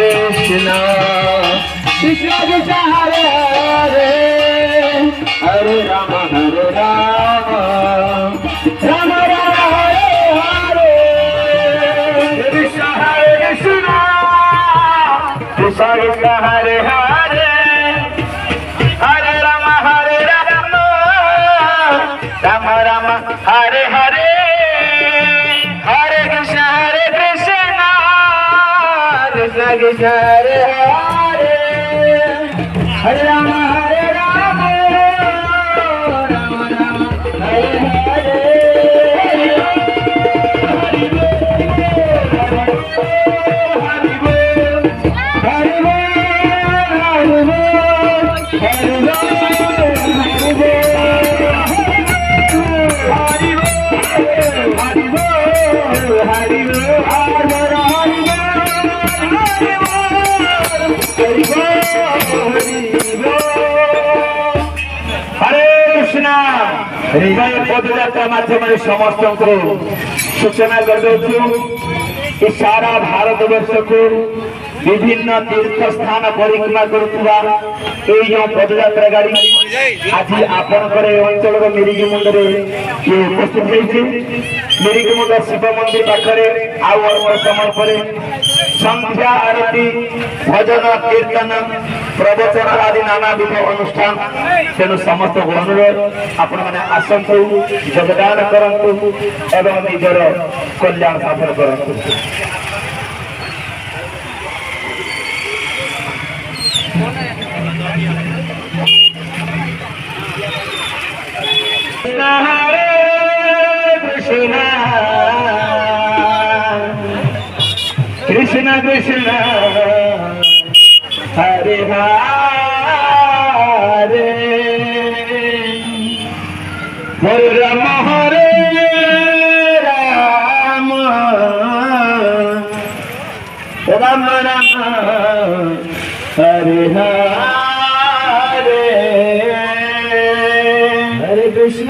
Krishna Krishna Krishna Hare Hare Hare Rama Hare Rama Rama Rama Hare Hare Krishna Hare Krishna Krishna Krishna Hare Hare Hare Rama Hare Rama Rama Rama Hare Hare Hare Krishna Krishna Krishna Hare Hare Hare Rama Hare Rama Rama Rama Hare Hare হৃদয় পদযাত্রা মাধ্যমে সমস্ত সূচনা করছি সারা ভারতবর্ষকু বিভিন্ন তীর্থস্থান পরিক্রমা করুবা এই যে পদযাত্রা গাড়ি আজ আপনার এই অঞ্চলের মিরিকি মুন্ডরে উপস্থিত হয়েছে। মিরিকি মুন্ড শিব মন্দির পাখে আউ অল্প সময় পরে সন্ধ্যা আরতি ভজন কীর্তন প্রবচন আদি নানাবিধ অনুষ্ঠান তেণু সমস্ত অনুরোধ আপন মানে আসন্তু যোগদান করন্তু এবং নিজের কল্যাণ সাধন করন্তু। হরে কৃষ্ণ কৃষ্ণ কৃষ্ণ হরে হরে হরে রাম হরে রাম রাম রাম হরে হরে হরে কৃষ্ণ